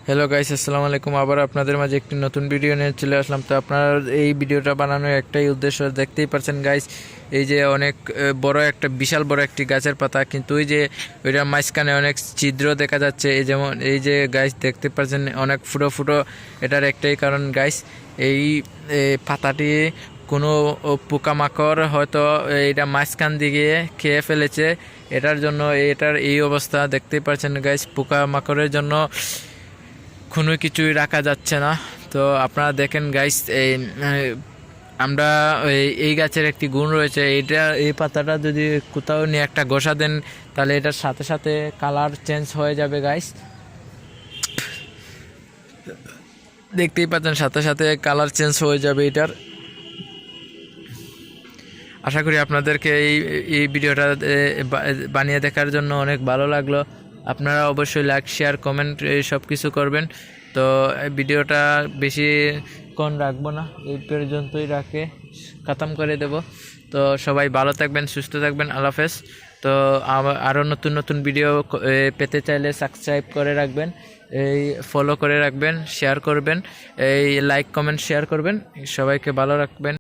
Hello guys, আসসালামু আলাইকুম। আবার আপনাদের মাঝে একটি নতুন ভিডিও নিয়ে চলে আসলাম। তো আপনারা এই ভিডিওটা বানানোর একটাই উদ্দেশ্য, দেখতেই পাচ্ছেন গাইস, এই যে অনেক বড় একটা বিশাল বড় একটি গাছের পাতা, কিন্তু ওই যে ওইটার মাঝখানে অনেক ছিদ্র দেখা যাচ্ছে। এই যেমন এই যে গাইস দেখতে পাচ্ছেন অনেক ফুটো ফুটো, এটার একটাই কারণ গাইস, এই পাতাটি কোনো পোকামাকড় হয়তো এটা মাঝখান দিকে খেয়ে ফেলেছে, এটার জন্য এটার এই অবস্থা। দেখতেই পাচ্ছেন গাইস, পোকামাকড়ের জন্য কোনো কিছুই রাখা যাচ্ছে না। তো আপনারা দেখেন গাইস, আমরা এই গাছের একটি গুণ রয়েছে, এই পাতাটা যদি কোথাও নিয়ে একটা ঘষা দেন, তাহলে এটার সাথে সাথে কালার চেঞ্জ হয়ে যাবে গাইস। দেখতেই পাচ্ছেন সাথে সাথে কালার চেঞ্জ হয়ে যাবে এটার। আশা করি আপনাদেরকে এই ভিডিওটা বানিয়ে দেখার জন্য অনেক ভালো লাগলো। আপনারা অবশ্যই লাইক, শেয়ার, কমেন্ট সব কিছু করবেন। তো ভিডিওটা বেশিক্ষণ রাখবো না, এই পর্যন্তই রাখে খতম করে দেব। তো সবাই ভালো থাকবেন, সুস্থ থাকবেন, আল্লাহ হাফেজ। তো আরও নতুন নতুন ভিডিও পেতে চাইলে সাবস্ক্রাইব করে রাখবেন, এই ফলো করে রাখবেন, শেয়ার করবেন, এই লাইক, কমেন্ট, শেয়ার করবেন। সবাইকে ভালো রাখবেন।